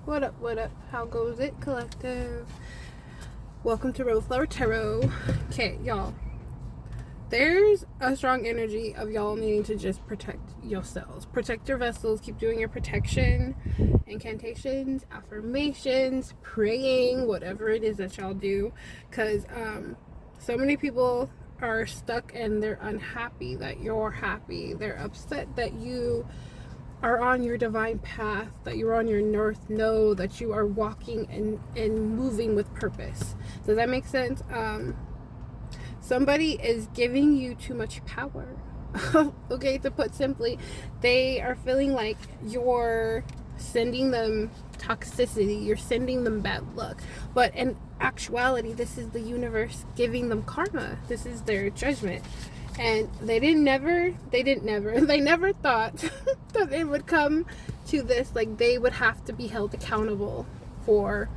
What up, what up? How goes it, collective? Welcome to Rose Flower Tarot. Okay, y'all. There's a strong energy of y'all needing to just protect yourselves. Protect your vessels. Keep doing your protection, incantations, affirmations, praying, whatever it is that y'all do. Because so many people are stuck and they're unhappy that you're happy. They're upset that you are on your divine path, that you're on your north node, that you are walking and moving with purpose. Does that make sense? Somebody is giving you too much power. Okay, to put simply, they are feeling like you're sending them toxicity, you're sending them bad luck. But in actuality, this is the universe giving them karma. This is their judgment. And they never thought that it would come to this. Like, they would have to be held accountable for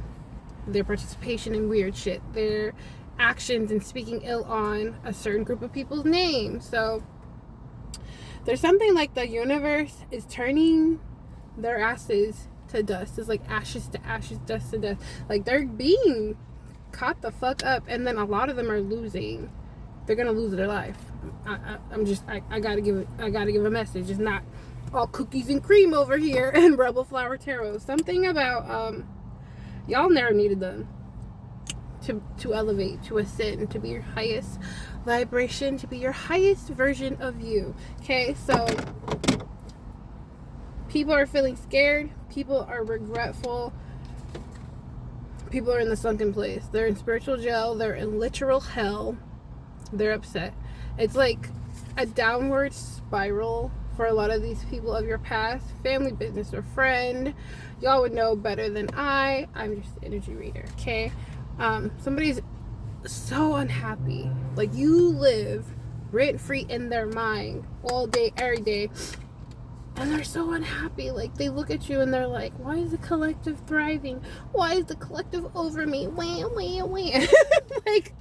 their participation in weird shit, their actions and speaking ill on a certain group of people's names. So there's something like the universe is turning their asses to dust. It's like ashes to ashes, dust to dust. Like, they're being caught the fuck up, and then a lot of them are losing. They're gonna lose their life. I gotta give a message. It's not all cookies and cream over here in Rebel Flower Tarot. Something about y'all never needed them to elevate, to ascend, to be your highest vibration, to be your highest version of you. Okay, so people are feeling scared. People are regretful. People are in the sunken place. They're in spiritual jail. They're in literal hell. They're upset. It's like a downward spiral for a lot of these people of your past, family, business, or friend. Y'all would know better than I'm just an energy reader, okay? Somebody's so unhappy. Like, you live rent-free in their mind all day, every day, and they're so unhappy. Like, they look at you and they're like, why is the collective thriving? Why is the collective over me? Wah, wah, wah. Like,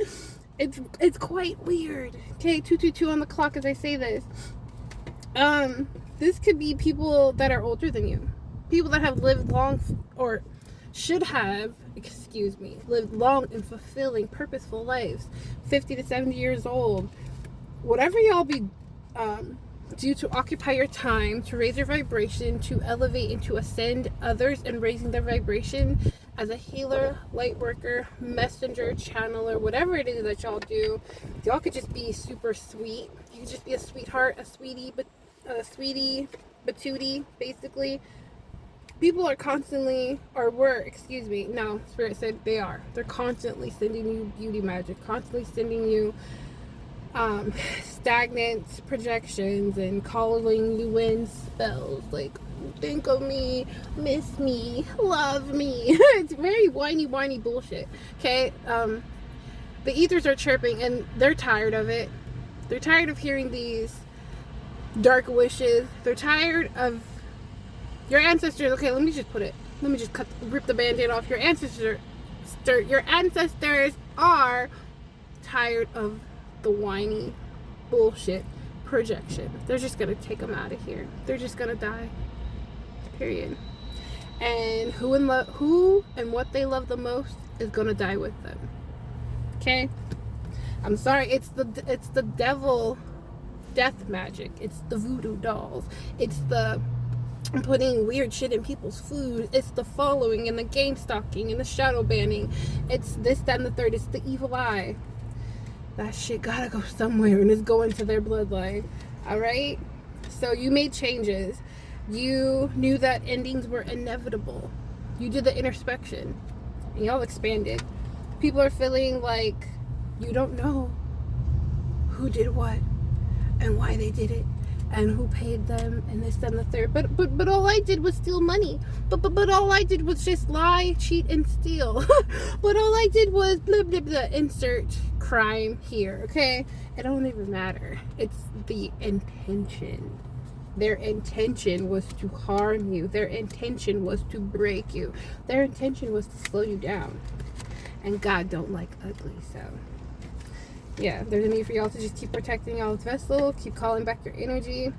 it's quite weird. Okay, 222 on the clock as I say this. This could be people that are older than you. People that have lived long, or should have, lived long and fulfilling, purposeful lives. 50 to 70 years old. Whatever y'all be do to occupy your time, to raise your vibration, to elevate and to ascend others and raising their vibration as a healer, light worker, messenger, channeler, whatever it is that y'all do. Y'all could just be super sweet. You could just be a sweetheart, a sweetie, patootie, basically. People are constantly, no, Spirit said they are. They're constantly sending you beauty magic, constantly sending you stagnant projections and calling you in spells like, think of me, miss me, love me. It's very whiny bullshit. Okay, the ethers are chirping and they're tired of it. They're tired of hearing these dark wishes. They're tired of your ancestors. Okay, let me just rip the band-aid off. Your ancestors are tired of the whiny bullshit projection. They're just gonna take them out of here. They're just gonna die. Period. And who and what they love the most is gonna die with them. Okay? I'm sorry, it's the devil death magic. It's the voodoo dolls. It's the putting weird shit in people's food. It's the following and the game stalking and the shadow banning. It's this, that, and the third. It's the evil eye. That shit gotta go somewhere, and it's going to their bloodline. Alright? So you made changes. You knew that endings were inevitable. You did the introspection. And y'all expanded. People are feeling like you don't know who did what and why they did it and who paid them and this, that, and the third. But all I did was steal money. But all I did was just lie, cheat, and steal. But all I did was blah, blah, blah. Insert crime here, okay? It don't even matter. It's the intention. Their intention was to harm you. Their intention was to break you. Their intention was to slow you down. And God don't like ugly, so yeah, there's a need for y'all to just keep protecting y'all's vessel, keep calling back your energy.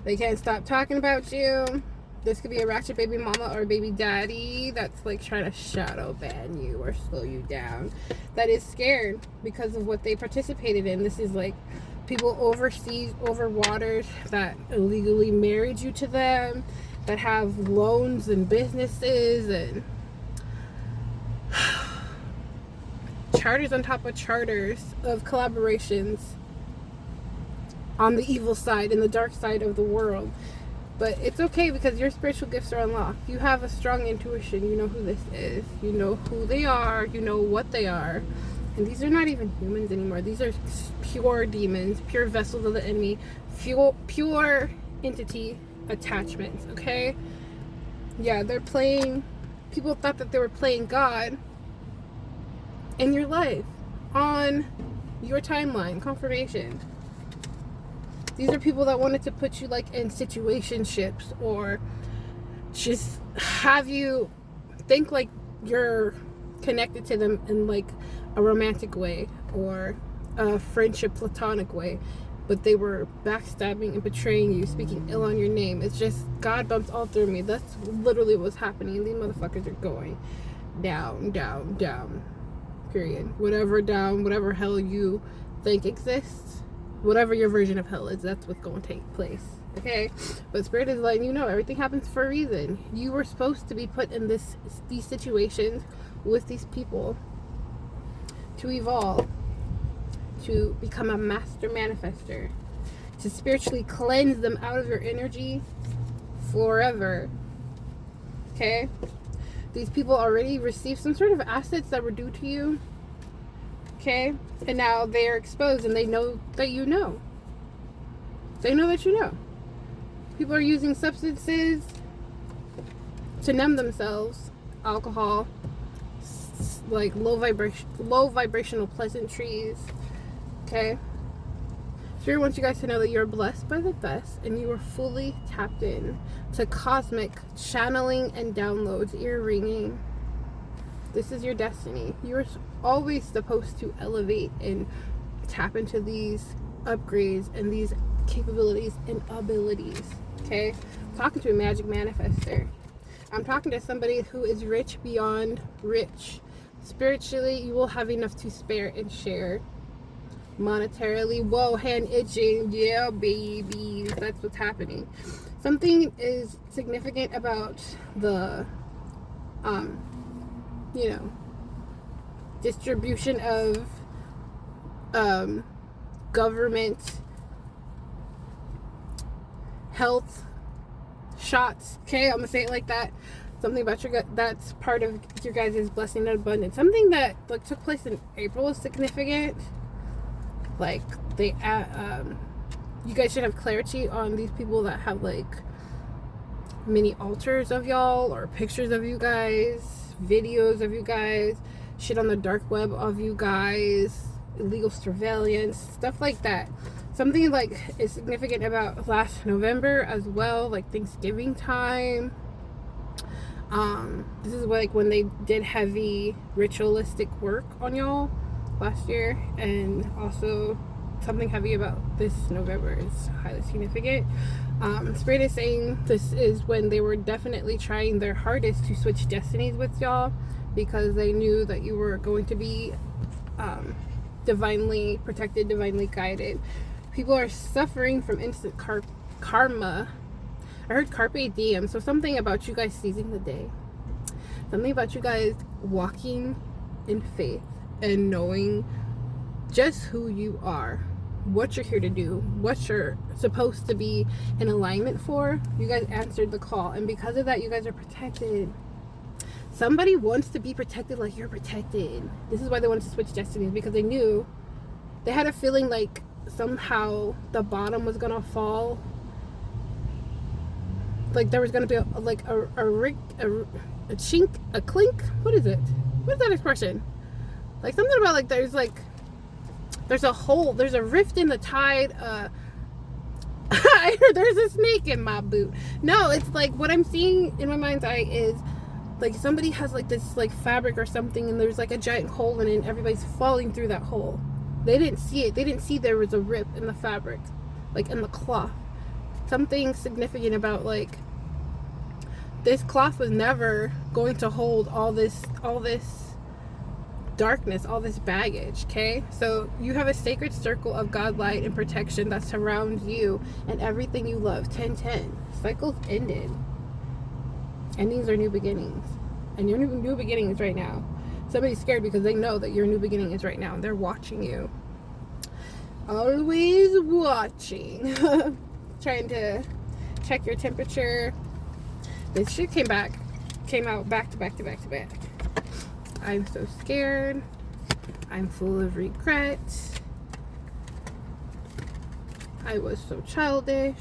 They can't stop talking about you. This could be a ratchet baby mama or a baby daddy that's like trying to shadow ban you or slow you down. That is scared because of what they participated in. This is like people overseas, over waters, that illegally married you to them, that have loans and businesses and charters on top of charters of collaborations on the evil side and the dark side of the world. But it's okay because your spiritual gifts are unlocked. You have a strong intuition. You know who this is. You know who they are. You know what they are. And these are not even humans anymore. These are pure demons, pure vessels of the enemy, pure entity attachments, okay? Yeah, they're playing... People thought that they were playing God in your life, on your timeline, confirmation. These are people that wanted to put you like in situationships or just have you think like you're connected to them in like a romantic way or a friendship platonic way, but they were backstabbing and betraying you, speaking ill on your name. It's just God bumps all through me. That's literally what's happening. These motherfuckers are going down, down, down, period. Whatever hell you think exists, whatever your version of hell is, that's what's going to take place, okay? But Spirit is letting you know everything happens for a reason. You were supposed to be put in these situations with these people to evolve, to become a master manifester, to spiritually cleanse them out of your energy forever, okay? These people already received some sort of assets that were due to you, okay? And now they're exposed and they know that you know. They know that you know. People are using substances to numb themselves. Alcohol, like low vibrational pleasantries, okay? Spirit wants you guys to know that you're blessed by the best and you are fully tapped in to cosmic channeling and downloads, ear ringing. This is your destiny. You're always supposed to elevate and tap into these upgrades and these capabilities and abilities, okay? I'm talking to a magic manifester. I'm talking to somebody who is rich beyond rich. Spiritually, you will have enough to spare and share. Monetarily, whoa, hand itching, yeah, babies, that's what's happening. Something is significant about the you know, distribution of government health shots, okay? I'm gonna say it like that. Something about your gut, that's part of your guys' blessing and abundance. Something that like took place in April is significant. Like they you guys should have clarity on these people that have like mini altars of y'all or pictures of you guys, videos of you guys, shit on the dark web of you guys, illegal surveillance, stuff like that. Something like is significant about last November as well, like Thanksgiving time. This is like when they did heavy ritualistic work on y'all last year, and also something heavy about this November is highly significant. Spirit is saying this is when they were definitely trying their hardest to switch destinies with y'all because they knew that you were going to be divinely protected, divinely guided. People are suffering from instant karma. I heard carpe diem, so something about you guys seizing the day. Something about you guys walking in faith and knowing just who you are, what you're here to do, what you're supposed to be in alignment for. You guys answered the call, and because of that, you guys are protected. Somebody wants to be protected like you're protected. This is why they wanted to switch destinies, because they knew, they had a feeling like somehow the bottom was gonna fall. Like there was gonna be a chink, a clink. What is it? What is that expression? Like something about like there's a hole, there's a rift in the tide. I heard there's a snake in my boot. No, it's like what I'm seeing in my mind's eye is like somebody has like this like fabric or something, and there's like a giant hole in it, and everybody's falling through that hole. They didn't see it. They didn't see there was a rip in the fabric, like in the cloth. Something significant about like this cloth was never going to hold all this darkness, all this baggage. Okay, so you have a sacred circle of God light and protection that surrounds you and everything you love. 1010. Cycles ended. Endings are new beginnings, and your new beginning is right now. Somebody's scared because they know that your new beginning is right now. They're watching you, always watching. Trying to check your temperature. This shit came out back to back to back to back. I'm so scared. I'm full of regret. I was so childish.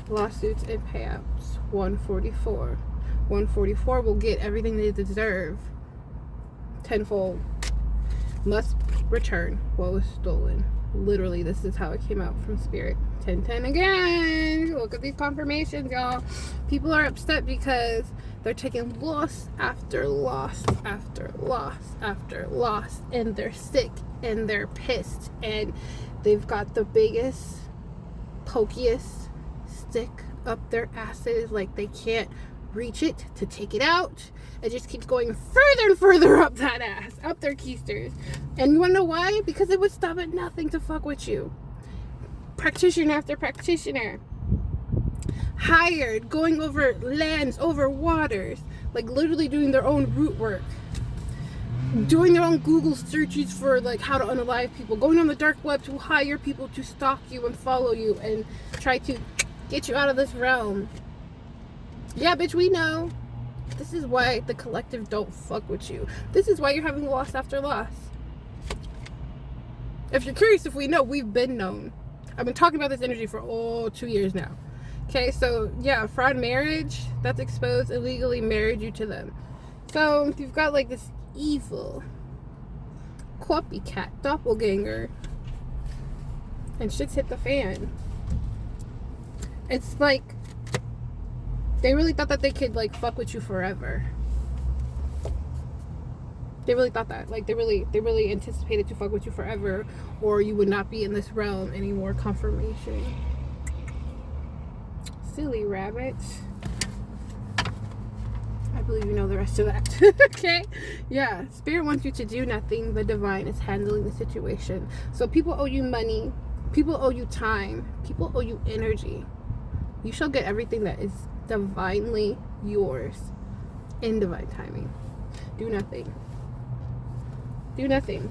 Lawsuits and payouts. 144. 144 will get everything they deserve. Tenfold. Must return what was stolen. Literally, this is how it came out from Spirit. 1010 again. Look at these confirmations, y'all. People are upset because they're taking loss after loss after loss after loss, and they're sick and they're pissed, and they've got the biggest, pokiest stick up their asses, like they can't reach it to take it out. It just keeps going further and further up that ass, up their keisters. And you wanna know why? Because it would stop at nothing to fuck with you. Practitioner after practitioner, hired, going over lands, over waters, like literally doing their own root work, doing their own Google searches for like how to unalive people, going on the dark web to hire people to stalk you and follow you and try to get you out of this realm. Yeah, bitch, we know. This is why the collective don't fuck with you. This is why you're having loss after loss. If you're curious if we know, we've been known. I've been talking about this energy for 2 years now. Okay, so yeah, fraud marriage that's exposed, illegally married you to them. So you've got like this evil copycat doppelganger, and shit's hit the fan. It's like they really thought that they could like fuck with you forever. They really thought that. Like they really anticipated to fuck with you forever, or you would not be in this realm anymore. Confirmation. Silly rabbits. I believe you know the rest of that. Okay? Yeah. Spirit wants you to do nothing. The divine is handling the situation. So people owe you money. People owe you time. People owe you energy. You shall get everything that is divinely yours in divine timing. Do nothing. Do nothing.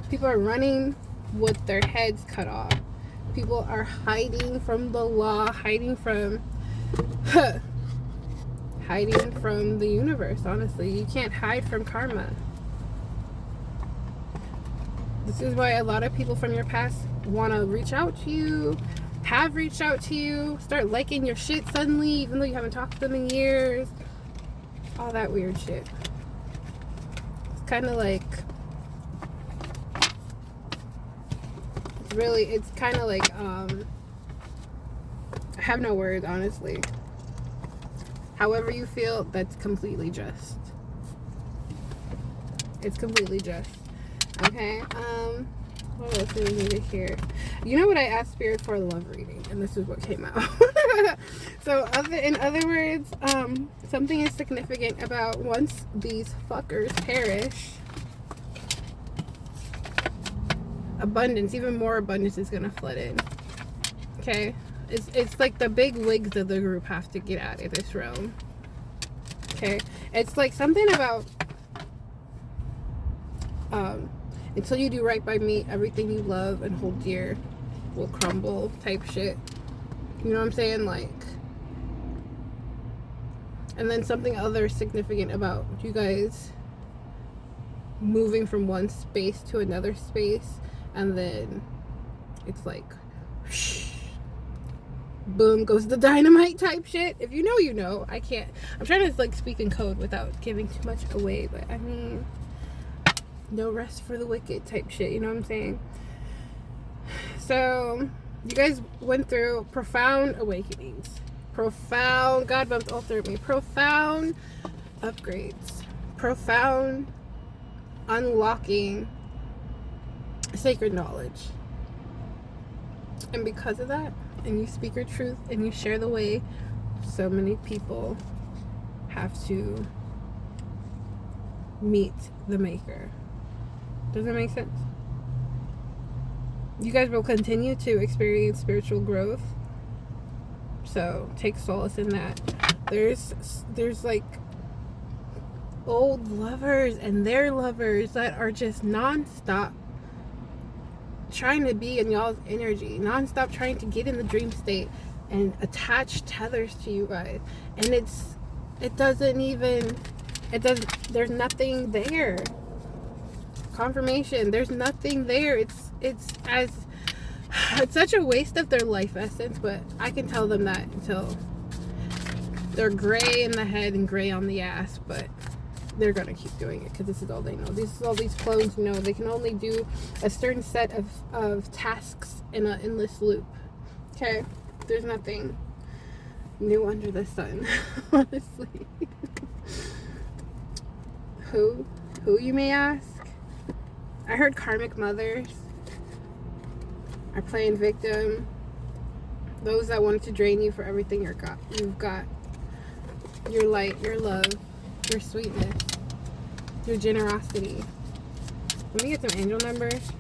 People are running with their heads cut off. People are hiding from the law, hiding from hiding from the universe. Honestly, you can't hide from karma. This is why a lot of people from your past want to reach out to you, have reached out to you, start liking your shit suddenly, even though you haven't talked to them in years. All that weird shit. Kind of like, it's kind of like, I have no words, honestly. However you feel, that's completely just. It's completely just. Okay, what else do we need to hear? You know what, I asked Spirit for a love reading, and this is what came out. So, in other words, something is significant about once these fuckers perish, abundance, even more abundance is gonna flood in. Okay, it's like the big wigs of the group have to get out of this realm. Okay, it's like something about until you do right by me, everything you love and hold dear will crumble type shit. You know what I'm saying? Like, and then something other significant about you guys moving from one space to another space, and then it's like whoosh, boom goes the dynamite type shit. If you know, you know. I'm trying to like speak in code without giving too much away, but I mean, no rest for the wicked type shit, you know what I'm saying? So you guys went through profound awakenings, profound, God bumped all through me, profound upgrades, profound unlocking sacred knowledge. And because of that, and you speak your truth and you share the way, so many people have to meet the maker. Does that make sense? You guys will continue to experience spiritual growth, so take solace in that. There's like old lovers and their lovers that are just non-stop trying to be in y'all's energy, non-stop trying to get in the dream state and attach tethers to you guys, and there's nothing there. Confirmation, there's nothing there. It's such a waste of their life essence, but I can tell them that until they're gray in the head and gray on the ass, but they're gonna keep doing it because this is all they know. This is all these clones know. They can only do a certain set of tasks in an endless loop. Okay? There's nothing new under the sun, honestly. Who you may ask? I heard karmic mothers are playing victim. Those that wanted to drain you for everything you've got. Your light, your love, your sweetness, your generosity. Let me get some angel numbers.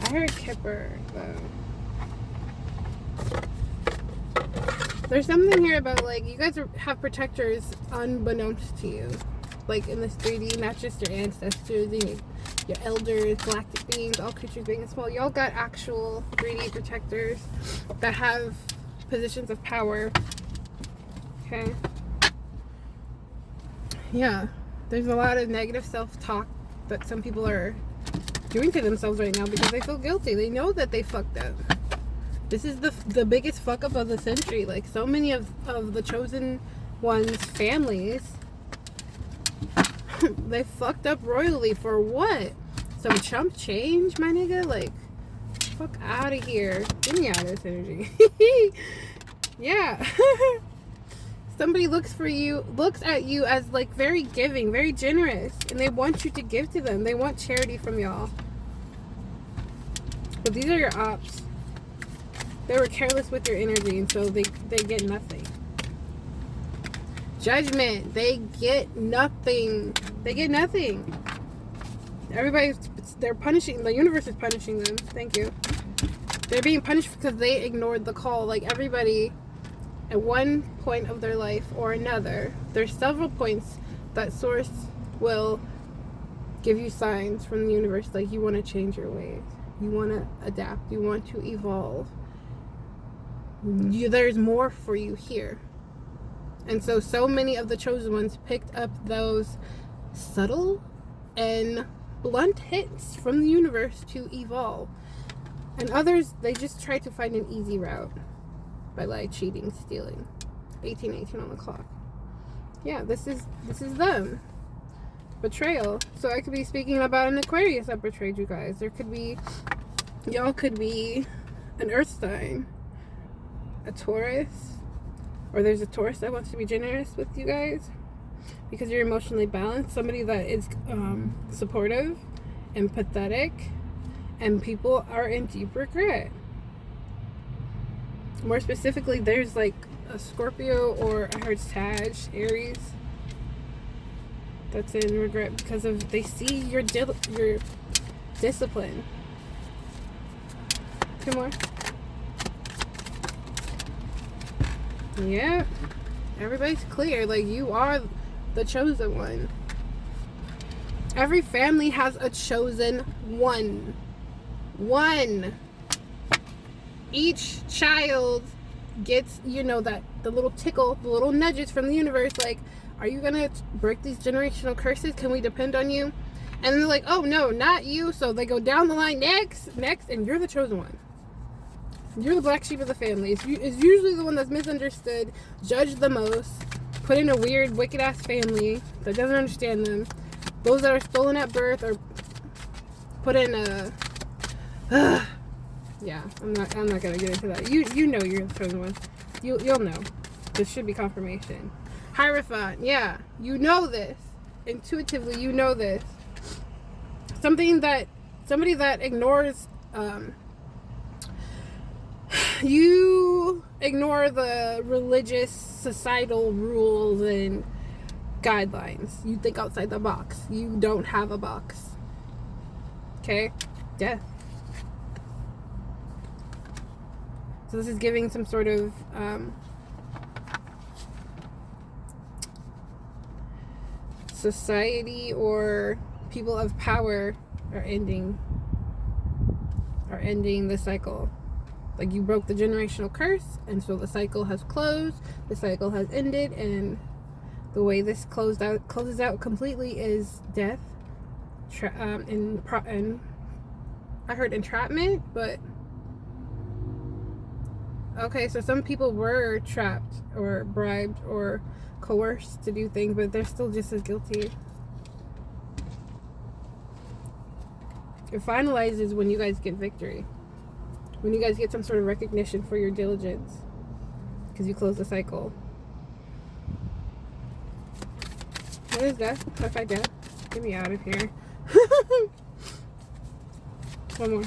I heard Kipper, though. There's something here about, like, you guys have protectors unbeknownst to you. Like, in this 3D, not just your ancestors, your elders, galactic beings, all creatures big and small. Y'all got actual 3D protectors that have positions of power. Okay? Yeah. There's a lot of negative self-talk that some people are doing to themselves right now because they feel guilty. They know that they fucked up. This is the biggest fuck up of the century. Like, so many of the chosen ones' families, they fucked up royally for what? Some chump change, my nigga? Like, fuck out of here. Get me out of this energy. Yeah. Somebody looks at you as, like, very giving, very generous, and they want you to give to them. They want charity from y'all. But these are your ops. They were careless with your energy, and so they get nothing. Judgment. They get nothing. They get nothing. They're punishing, the universe is punishing them. Thank you. They're being punished because they ignored the call. Like, everybody, at one point of their life or another, there's several points that Source will give you signs from the universe, like, you want to change your ways. You want to adapt. You want to evolve. There's more for you here. And so many of the chosen ones picked up those subtle and blunt hits from the universe to evolve. And others, they just try to find an easy route by, like, cheating, stealing. 1818 on the clock. Yeah, this is them. Betrayal. So I could be speaking about an Aquarius that betrayed you guys. Y'all could be an earth sign, a Taurus, or there's a Taurus that wants to be generous with you guys because you're emotionally balanced. Somebody that is supportive, empathetic, and people are in deep regret. More specifically, there's, like, a Scorpio, or I heard Sag, Aries, that's in regret because of they see your discipline. Two more. Yeah, everybody's clear. Like, you are the chosen one. Every family has a chosen one. Each child gets, that the little tickle, the little nudges from the universe, like, are you gonna break these generational curses? Can we depend on you? And then they're like, oh no, not you. So they go down the line, next, and you're the chosen one. You're the black sheep of the family. It's usually the one that's misunderstood, judged the most, put in a weird, wicked-ass family that doesn't understand them. Those that are stolen at birth or put in a... yeah, I'm not gonna get into that. You know you're the chosen one. You'll know. This should be confirmation. Hierophant, yeah. You know this. Intuitively, you know this. Something that somebody that ignores, you ignore the religious societal rules and guidelines. You think outside the box. You don't have a box. Okay? Death. So this is giving some sort of society or people of power are ending the cycle. Like, you broke the generational curse, and so the cycle has closed, the cycle has ended, and the way this closes out completely is death. And I heard entrapment, but okay, so some people were trapped or bribed or coerced to do things, but they're still just as guilty. It finalizes when you guys get victory. When you guys get some sort of recognition for your diligence. Because you close the cycle. What is that? Clarify death. Get me out of here. One more.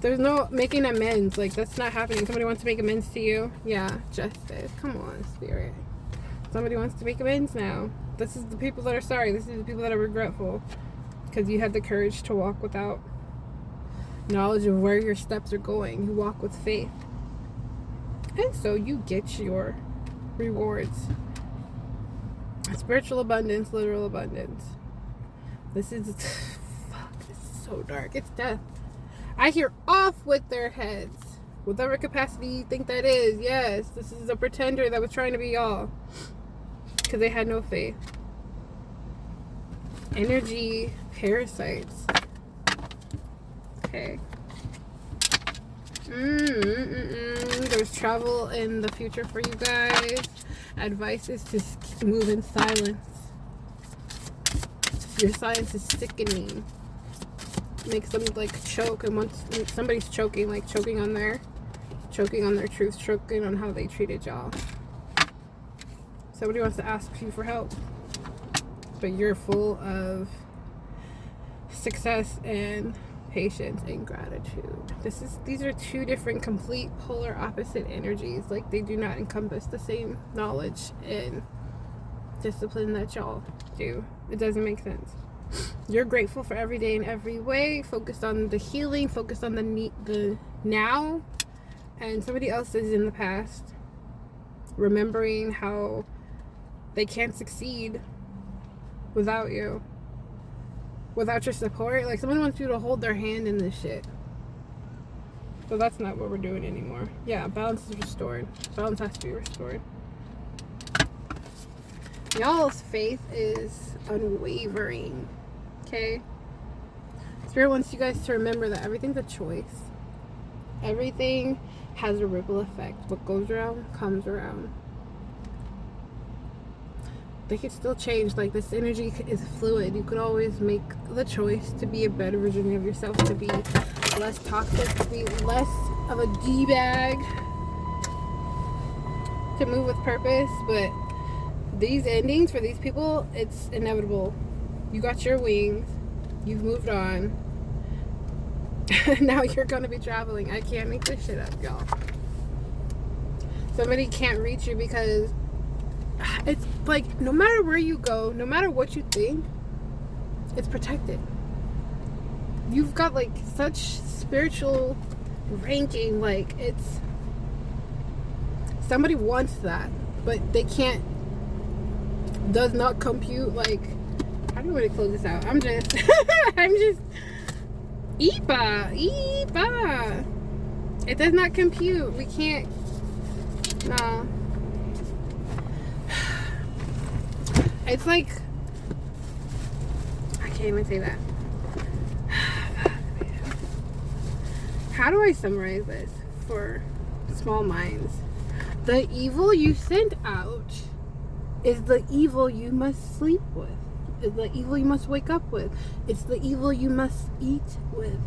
There's no making amends. Like, that's not happening. Somebody wants to make amends to you. Yeah, justice. Come on, spirit. Somebody wants to make amends now. This is the people that are sorry. This is the people that are regretful. Because you had the courage to walk without knowledge of where your steps are going. You walk with faith. And so you get your rewards. Spiritual abundance, literal abundance. This is... Fuck, this is so dark. It's death. I hear off with their heads. Whatever capacity you think that is. Yes, this is a pretender that was trying to be y'all. Because they had no faith. Energy parasites. Okay. There's travel in the future for you guys. Advice is to move in silence. Your silence is sickening. Makes them like choke, and once somebody's choking, like choking on their truth, choking on how they treated y'all. Somebody wants to ask you for help, but you're full of success and patience and gratitude. These are two different, complete, polar opposite energies. Like, they do not encompass the same knowledge and discipline that y'all do. It doesn't make sense. You're grateful for every day in every way, focused on the healing, focused on the now, and somebody else is in the past, remembering how they can't succeed without you, without your support. Like, someone wants you to hold their hand in this shit. So that's not what we're doing anymore. Yeah, balance is restored. Balance has to be restored. Y'all's faith is unwavering. Okay? Spirit wants you guys to remember that everything's a choice. Everything has a ripple effect. What goes around comes around. They could still change. Like, this energy is fluid. You could always make the choice to be a better version of yourself, to be less toxic, to be less of a D-bag, to move with purpose. But these endings for these people, it's inevitable. You got your wings. You've moved on. Now you're going to be traveling. I can't make this shit up, y'all. Somebody can't reach you because it's like, no matter where you go, no matter what you think, it's protected. You've got like such spiritual ranking. Like, it's, somebody wants that, but they can't, does not compute. Like, how do you want to close this out? I'm just Ipa. It does not compute. We can't, no. It's like, I can't even say that. How do I summarize this for small minds? The evil you sent out is the evil you must sleep with. It's the evil you must wake up with. It's the evil you must eat with.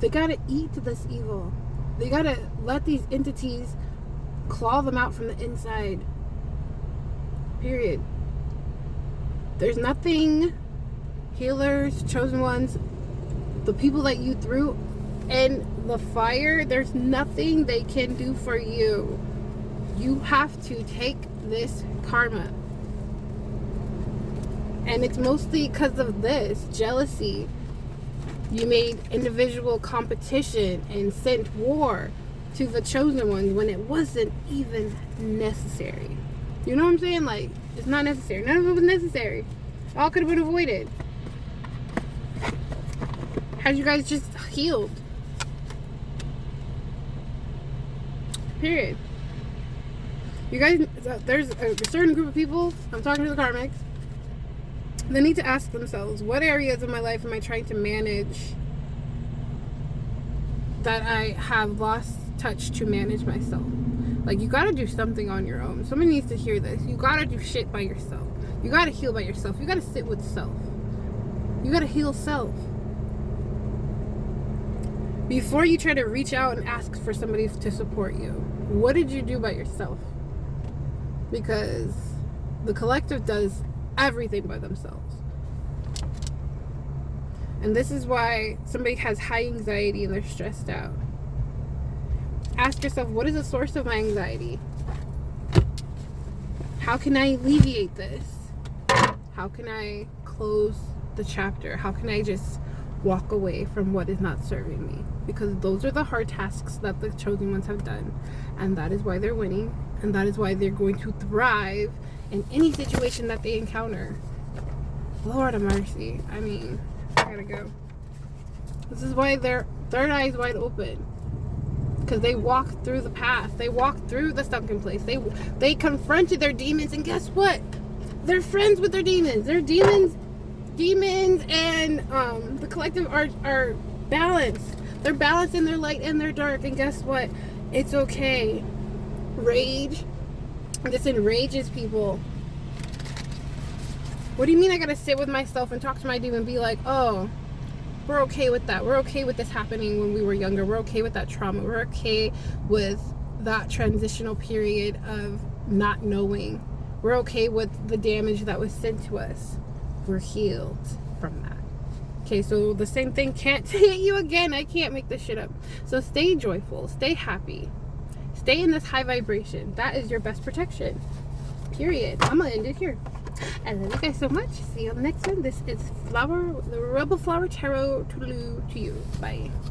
They gotta eat this evil. They gotta let these entities claw them out from the inside. Period. There's nothing healers, chosen ones, the people that you threw in the fire, there's nothing they can do for you. You have to take this karma. And it's mostly because of this jealousy. You made individual competition and sent war to the chosen ones when it wasn't even necessary. You know what I'm saying? Like, it's not necessary. None of it was necessary. All could have been avoided had you guys just healed. Period. You guys, there's a certain group of people, I'm talking to the karmics, they need to ask themselves, what areas of my life am I trying to manage that I have lost touch to manage myself? Like, you gotta do something on your own. Somebody needs to hear this. You gotta do shit by yourself. You gotta heal by yourself. You gotta sit with self. You gotta heal self. Before you try to reach out and ask for somebody to support you, what did you do by yourself? Because the collective does everything by themselves. And this is why somebody has high anxiety and they're stressed out. Ask yourself, what is the source of my anxiety? How can I alleviate this? How can I close the chapter? How can I just walk away from what is not serving me? Because those are the hard tasks that the chosen ones have done, and that is why they're winning, and that is why they're going to thrive in any situation that they encounter. Lord of mercy. I mean, I gotta go. This is why their third eye is wide open, because they walked through the path. They walked through the sunken place. They confronted their demons, and guess what? They're friends with their demons. Their demons and the collective are balanced. They're balanced in their light and their dark, and guess what? It's okay. Rage, this enrages people. What do you mean I gotta sit with myself and talk to my demon and be like, oh, we're okay with that. We're okay with this happening when we were younger. We're okay with that trauma. We're okay with that transitional period of not knowing. We're okay with the damage that was sent to us. We're healed from that. Okay, so the same thing can't hit you again. I can't make this shit up. So stay joyful. Stay happy. Stay in this high vibration. That is your best protection. Period. I'm going to end it here. I love you guys so much. See you on the next one. This is the Rebel Flower Tarot to you. Bye.